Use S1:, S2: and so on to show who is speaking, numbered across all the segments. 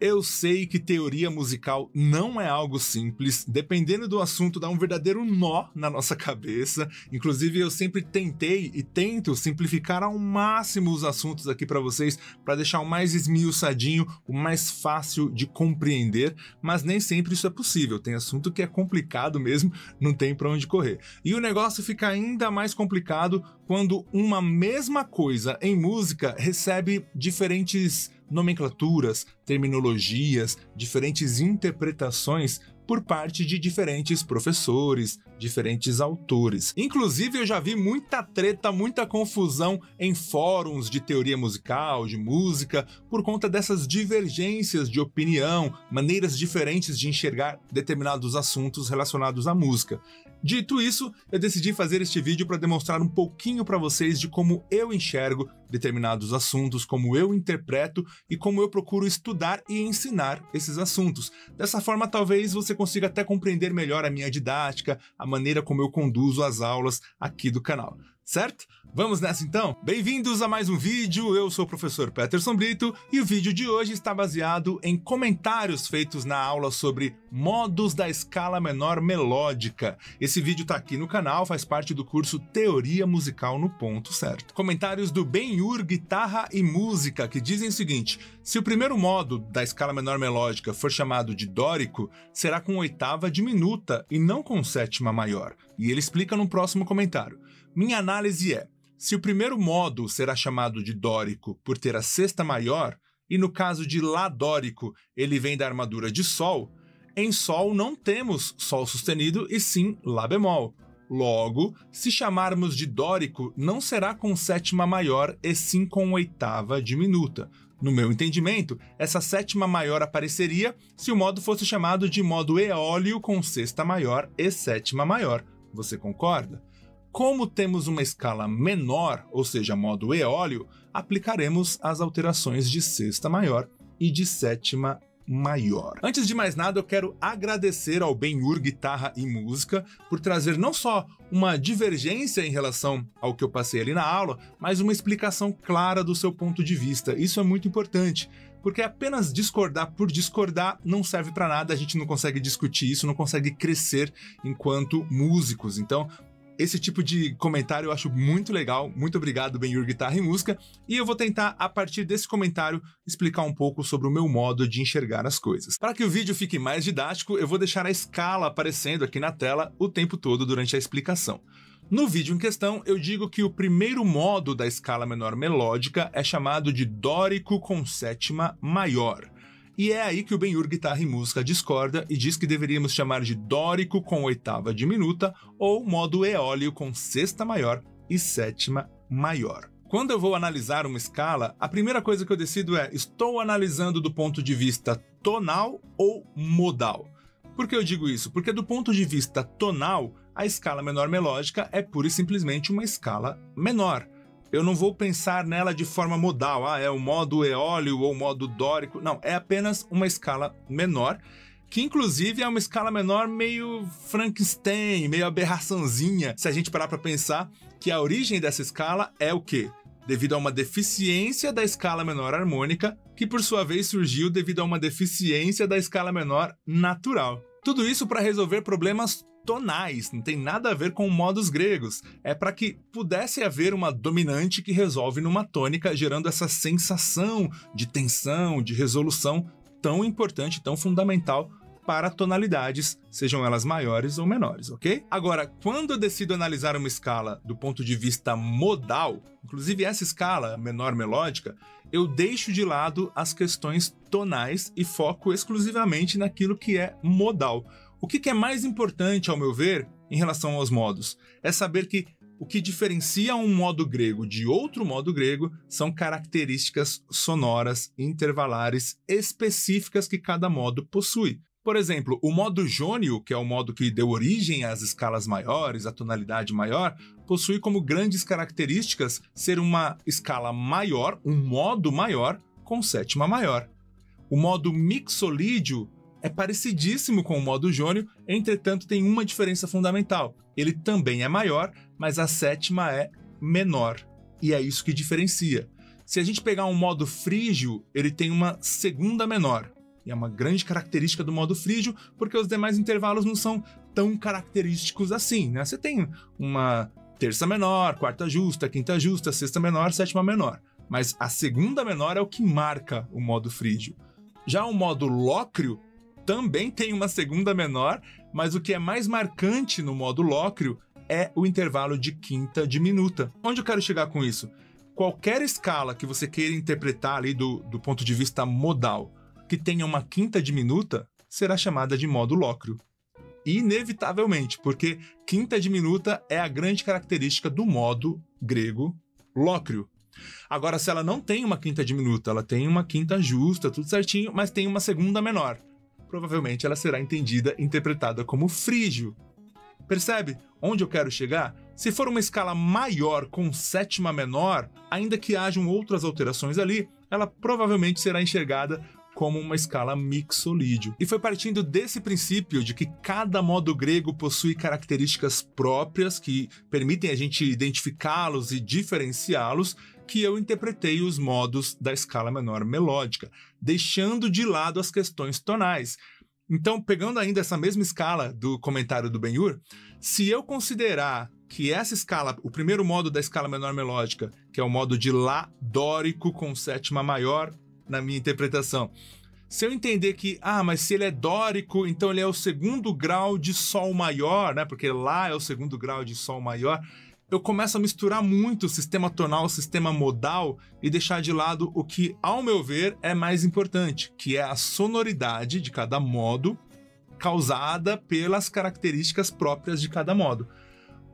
S1: Eu sei que teoria musical não é algo simples, dependendo do assunto dá um verdadeiro nó na nossa cabeça. Inclusive eu sempre tentei e tento simplificar ao máximo os assuntos aqui para vocês, para deixar o mais esmiuçadinho, o mais fácil de compreender, mas nem sempre isso é possível. Tem assunto que é complicado mesmo, não tem para onde correr. E o negócio fica ainda mais complicado quando uma mesma coisa em música recebe diferentes nomenclaturas, terminologias, diferentes interpretações por parte de diferentes professores, diferentes autores. Inclusive eu já vi muita treta, muita confusão em fóruns de teoria musical, de música, por conta dessas divergências de opinião, maneiras diferentes de enxergar determinados assuntos relacionados à música. Dito isso, eu decidi fazer este vídeo para demonstrar um pouquinho para vocês de como eu enxergo determinados assuntos, como eu interpreto e como eu procuro estudar e ensinar esses assuntos. Dessa forma, talvez você consiga até compreender melhor a minha didática, a maneira como eu conduzo as aulas aqui do canal. Certo? Vamos nessa então? Bem-vindos a mais um vídeo, eu sou o professor Peterson Brito e o vídeo de hoje está baseado em comentários feitos na aula sobre modos da escala menor melódica. Esse vídeo está aqui no canal, faz parte do curso Teoria Musical no Ponto Certo. Comentários do Ben-Hur Guitarra e Música, que dizem o seguinte: se o primeiro modo da escala menor melódica for chamado de dórico, será com oitava diminuta e não com sétima maior. E ele explica no próximo comentário. Minha análise é, se o primeiro modo será chamado de dórico por ter a sexta maior, e no caso de Lá dórico ele vem da armadura de Sol, em Sol não temos Sol sustenido e sim Lá bemol. Logo, se chamarmos de dórico, não será com sétima maior e sim com oitava diminuta. No meu entendimento, essa sétima maior apareceria se o modo fosse chamado de modo eólio com sexta maior e sétima maior. Você concorda? Como temos uma escala menor, ou seja, modo eólio, aplicaremos as alterações de sexta maior e de sétima maior. Antes de mais nada, eu quero agradecer ao Ben-Hur Guitarra e Música por trazer não só uma divergência em relação ao que eu passei ali na aula, mas uma explicação clara do seu ponto de vista. Isso é muito importante, porque apenas discordar por discordar não serve para nada, a gente não consegue discutir isso, não consegue crescer enquanto músicos. Então, esse tipo de comentário eu acho muito legal, muito obrigado Ben-Hur Guitarra e Música, e eu vou tentar, a partir desse comentário, explicar um pouco sobre o meu modo de enxergar as coisas. Para que o vídeo fique mais didático, eu vou deixar a escala aparecendo aqui na tela o tempo todo durante a explicação. No vídeo em questão, eu digo que o primeiro modo da escala menor melódica é chamado de dórico com sétima maior. E é aí que o Ben-Hur Guitarra e Música discorda e diz que deveríamos chamar de dórico com oitava diminuta ou modo eólio com sexta maior e sétima maior. Quando eu vou analisar uma escala, a primeira coisa que eu decido é, estou analisando do ponto de vista tonal ou modal? Por que eu digo isso? Porque do ponto de vista tonal, a escala menor melódica é pura e simplesmente uma escala menor. Eu não vou pensar nela de forma modal, é o modo eólio ou o modo dórico, não, é apenas uma escala menor, que inclusive é uma escala menor meio Frankenstein, meio aberraçãozinha, se a gente parar para pensar que a origem dessa escala é o quê? Devido a uma deficiência da escala menor harmônica, que por sua vez surgiu devido a uma deficiência da escala menor natural. Tudo isso para resolver problemas tonais, não tem nada a ver com modos gregos. É para que pudesse haver uma dominante que resolve numa tônica, gerando essa sensação de tensão, de resolução tão importante, tão fundamental para tonalidades, sejam elas maiores ou menores, ok? Agora, quando eu decido analisar uma escala do ponto de vista modal, inclusive essa escala menor melódica, eu deixo de lado as questões tonais e foco exclusivamente naquilo que é modal. O que é mais importante, ao meu ver, em relação aos modos? É saber que o que diferencia um modo grego de outro modo grego são características sonoras intervalares específicas que cada modo possui. Por exemplo, o modo jônio, que é o modo que deu origem às escalas maiores, à tonalidade maior, possui como grandes características ser uma escala maior, um modo maior, com sétima maior. O modo mixolídio é parecidíssimo com o modo jônio, entretanto tem uma diferença fundamental. Ele também é maior, mas a sétima é menor. E é isso que diferencia. Se a gente pegar um modo frígio, ele tem uma segunda menor. E é uma grande característica do modo frígio, porque os demais intervalos não são tão característicos assim, né? Você tem uma terça menor, quarta justa, quinta justa, sexta menor, sétima menor. Mas a segunda menor é o que marca o modo frígio. Já o modo lócreo também tem uma segunda menor, mas o que é mais marcante no modo lócreo é o intervalo de quinta diminuta. Onde eu quero chegar com isso? Qualquer escala que você queira interpretar ali do ponto de vista modal, que tenha uma quinta diminuta, será chamada de modo lócreo. Inevitavelmente, porque quinta diminuta é a grande característica do modo grego lócreo. Agora, se ela não tem uma quinta diminuta, ela tem uma quinta justa, tudo certinho, mas tem uma segunda menor, provavelmente ela será entendida, interpretada como frígio. Percebe onde eu quero chegar? Se for uma escala maior com sétima menor, ainda que hajam outras alterações ali, ela provavelmente será enxergada como uma escala mixolídio. E foi partindo desse princípio de que cada modo grego possui características próprias que permitem a gente identificá-los e diferenciá-los, que eu interpretei os modos da escala menor melódica, deixando de lado as questões tonais. Então, pegando ainda essa mesma escala do comentário do Ben-Hur, se eu considerar que essa escala, o primeiro modo da escala menor melódica, que é o modo de Lá dórico com sétima maior, na minha interpretação, se eu entender que, mas se ele é dórico, então ele é o segundo grau de Sol maior, né? Porque Lá é o segundo grau de Sol maior, eu começo a misturar muito o sistema tonal, o sistema modal e deixar de lado o que, ao meu ver, é mais importante, que é a sonoridade de cada modo causada pelas características próprias de cada modo.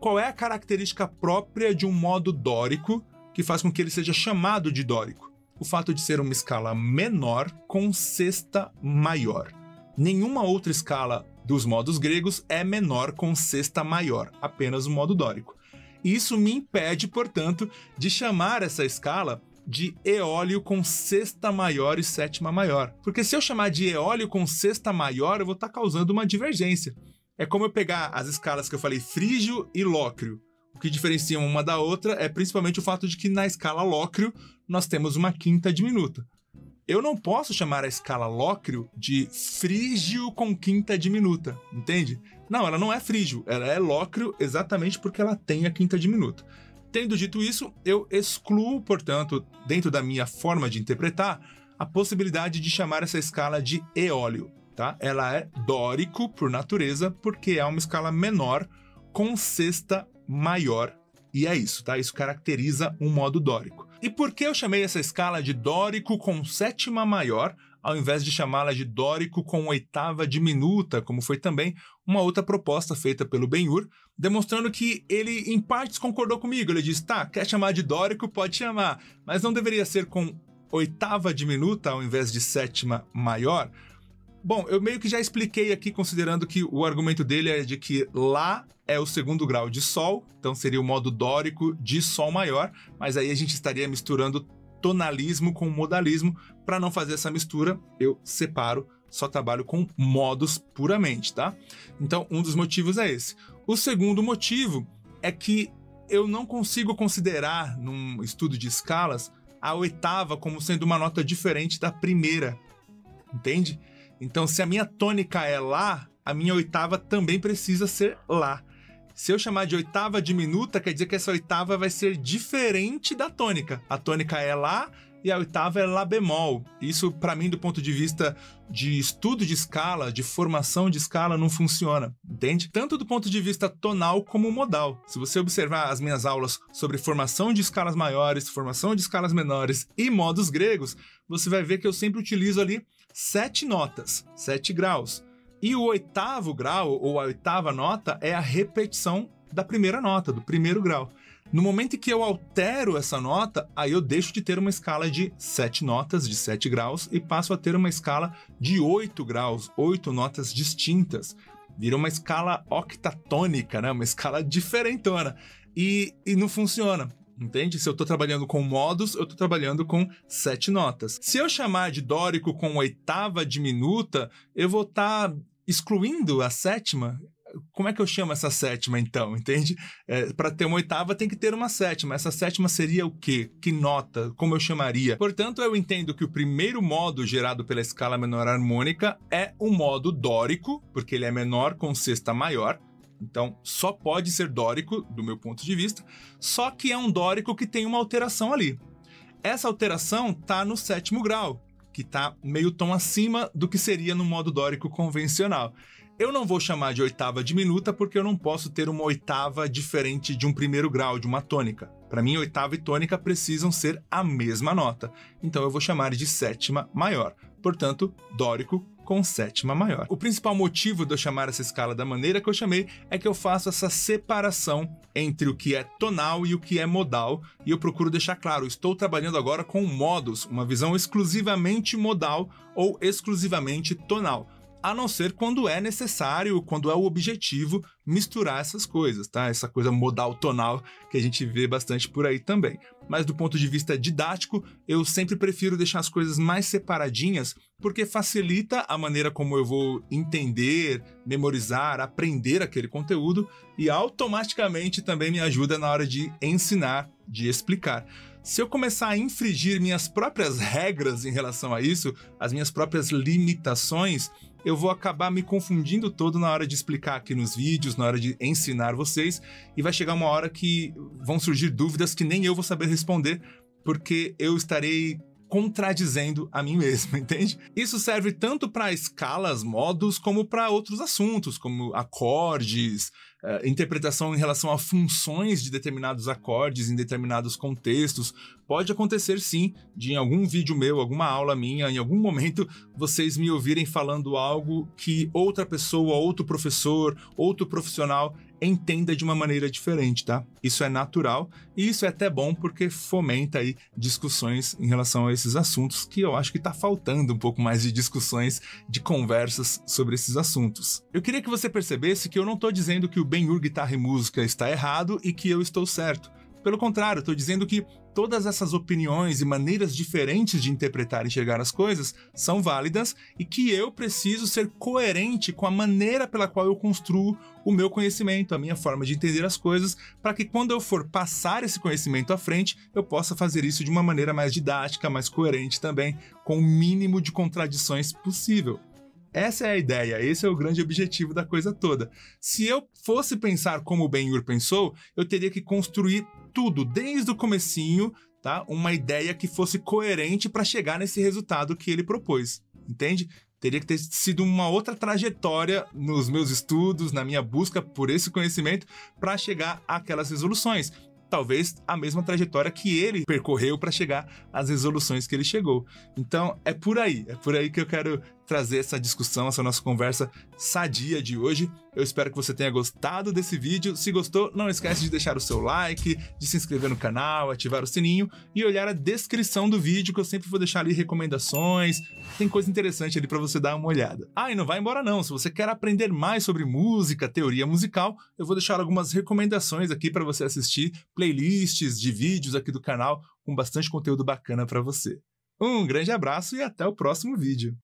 S1: Qual é a característica própria de um modo dórico que faz com que ele seja chamado de dórico? O fato de ser uma escala menor com sexta maior. Nenhuma outra escala dos modos gregos é menor com sexta maior, apenas o modo dórico. Isso me impede, portanto, de chamar essa escala de eólio com sexta maior e sétima maior. Porque se eu chamar de eólio com sexta maior, eu vou estar causando uma divergência. É como eu pegar as escalas que eu falei, frígio e lócreo. O que diferencia uma da outra é principalmente o fato de que na escala lócreo nós temos uma quinta diminuta. Eu não posso chamar a escala lócreo de frígio com quinta diminuta, entende? Não, ela não é frígio, ela é lócreo exatamente porque ela tem a quinta diminuta. Tendo dito isso, eu excluo, portanto, dentro da minha forma de interpretar, a possibilidade de chamar essa escala de eólio, tá? Ela é dórico por natureza porque é uma escala menor com sexta maior. E é isso, tá? Isso caracteriza um modo dórico. E por que eu chamei essa escala de dórico com sétima maior, ao invés de chamá-la de dórico com oitava diminuta, como foi também uma outra proposta feita pelo Ben-Hur, demonstrando que ele, em partes, concordou comigo. Ele disse, tá, quer chamar de dórico, pode chamar, mas não deveria ser com oitava diminuta ao invés de sétima maior? Bom, eu meio que já expliquei aqui, considerando que o argumento dele é de que Lá é o segundo grau de Sol, então seria o modo dórico de Sol maior, mas aí a gente estaria misturando tonalismo com modalismo. Para não fazer essa mistura, eu separo, só trabalho com modos puramente, tá? Então, um dos motivos é esse. O segundo motivo é que eu não consigo considerar, num estudo de escalas, a oitava como sendo uma nota diferente da primeira, entende? Então, se a minha tônica é Lá, a minha oitava também precisa ser Lá. Se eu chamar de oitava diminuta, quer dizer que essa oitava vai ser diferente da tônica. A tônica é Lá e a oitava é Lá bemol. Isso, para mim, do ponto de vista de estudo de escala, de formação de escala, não funciona, entende? Tanto do ponto de vista tonal como modal. Se você observar as minhas aulas sobre formação de escalas maiores, formação de escalas menores e modos gregos, você vai ver que eu sempre utilizo ali 7 notas, 7 graus. E o oitavo grau, ou a oitava nota, é a repetição da primeira nota, do primeiro grau. No momento em que eu altero essa nota, aí eu deixo de ter uma escala de 7 notas, de 7 graus, e passo a ter uma escala de 8 graus, 8 notas distintas. Vira uma escala octatônica, né? Uma escala diferentona. E não funciona. Entende? Se eu estou trabalhando com modos, eu estou trabalhando com 7 notas. Se eu chamar de dórico com oitava diminuta, eu vou estar excluindo a sétima. como é que eu chamo essa sétima então, entende? Para ter uma oitava tem que ter uma sétima. Essa sétima seria o quê? Que nota? Como eu chamaria? Portanto, eu entendo que o primeiro modo gerado pela escala menor harmônica é o modo dórico, porque ele é menor com sexta maior. Então, só pode ser dórico, do meu ponto de vista, só que é um dórico que tem uma alteração ali. Essa alteração está no sétimo grau, que está meio tom acima do que seria no modo dórico convencional. Eu não vou chamar de oitava diminuta porque eu não posso ter uma oitava diferente de um primeiro grau, de uma tônica. Para mim, oitava e tônica precisam ser a mesma nota. Então eu vou chamar de sétima maior. Portanto, dórico com sétima maior. O principal motivo de eu chamar essa escala da maneira que eu chamei é que eu faço essa separação entre o que é tonal e o que é modal, e eu procuro deixar claro, estou trabalhando agora com modos, uma visão exclusivamente modal ou exclusivamente tonal. A não ser quando é necessário, quando é o objetivo misturar essas coisas, tá? Essa coisa modal tonal que a gente vê bastante por aí também. Mas do ponto de vista didático, eu sempre prefiro deixar as coisas mais separadinhas, porque facilita a maneira como eu vou entender, memorizar, aprender aquele conteúdo e automaticamente também me ajuda na hora de ensinar, de explicar. Se eu começar a infringir minhas próprias regras em relação a isso, as minhas próprias limitações, eu vou acabar me confundindo todo na hora de explicar aqui nos vídeos, na hora de ensinar vocês, e vai chegar uma hora que vão surgir dúvidas que nem eu vou saber responder, porque eu estarei contradizendo a mim mesmo, entende? Isso serve tanto para escalas, modos, como para outros assuntos, como acordes, interpretação em relação a funções de determinados acordes em determinados contextos. Pode acontecer sim, de em algum vídeo meu, alguma aula minha, em algum momento, vocês me ouvirem falando algo que outra pessoa, outro professor, outro profissional entenda de uma maneira diferente, tá? Isso é natural e isso é até bom porque fomenta aí discussões em relação a esses assuntos, que eu acho que tá faltando um pouco mais de discussões, de conversas sobre esses assuntos. Eu queria que você percebesse que eu não tô dizendo que o Ben-Hur Guitarra e Música está errado e que eu estou certo. Pelo contrário, estou dizendo que todas essas opiniões e maneiras diferentes de interpretar e enxergar as coisas são válidas e que eu preciso ser coerente com a maneira pela qual eu construo o meu conhecimento, a minha forma de entender as coisas, para que quando eu for passar esse conhecimento à frente, eu possa fazer isso de uma maneira mais didática, mais coerente também, com o mínimo de contradições possível. Essa é a ideia, esse é o grande objetivo da coisa toda. Se eu fosse pensar como o Ben-Hur pensou, eu teria que construir tudo, desde o comecinho, tá? Uma ideia que fosse coerente para chegar nesse resultado que ele propôs, entende? Teria que ter sido uma outra trajetória nos meus estudos, na minha busca por esse conhecimento, para chegar àquelas resoluções. Talvez a mesma trajetória que ele percorreu para chegar às resoluções que ele chegou. Então, é por aí que eu quero trazer essa discussão, essa nossa conversa sadia de hoje. Eu espero que você tenha gostado desse vídeo. Se gostou, não esquece de deixar o seu like, de se inscrever no canal, ativar o sininho e olhar a descrição do vídeo, que eu sempre vou deixar ali recomendações. Tem coisa interessante ali para você dar uma olhada. E não vai embora não. Se você quer aprender mais sobre música, teoria musical, eu vou deixar algumas recomendações aqui para você assistir, playlists de vídeos aqui do canal com bastante conteúdo bacana para você. Um grande abraço e até o próximo vídeo.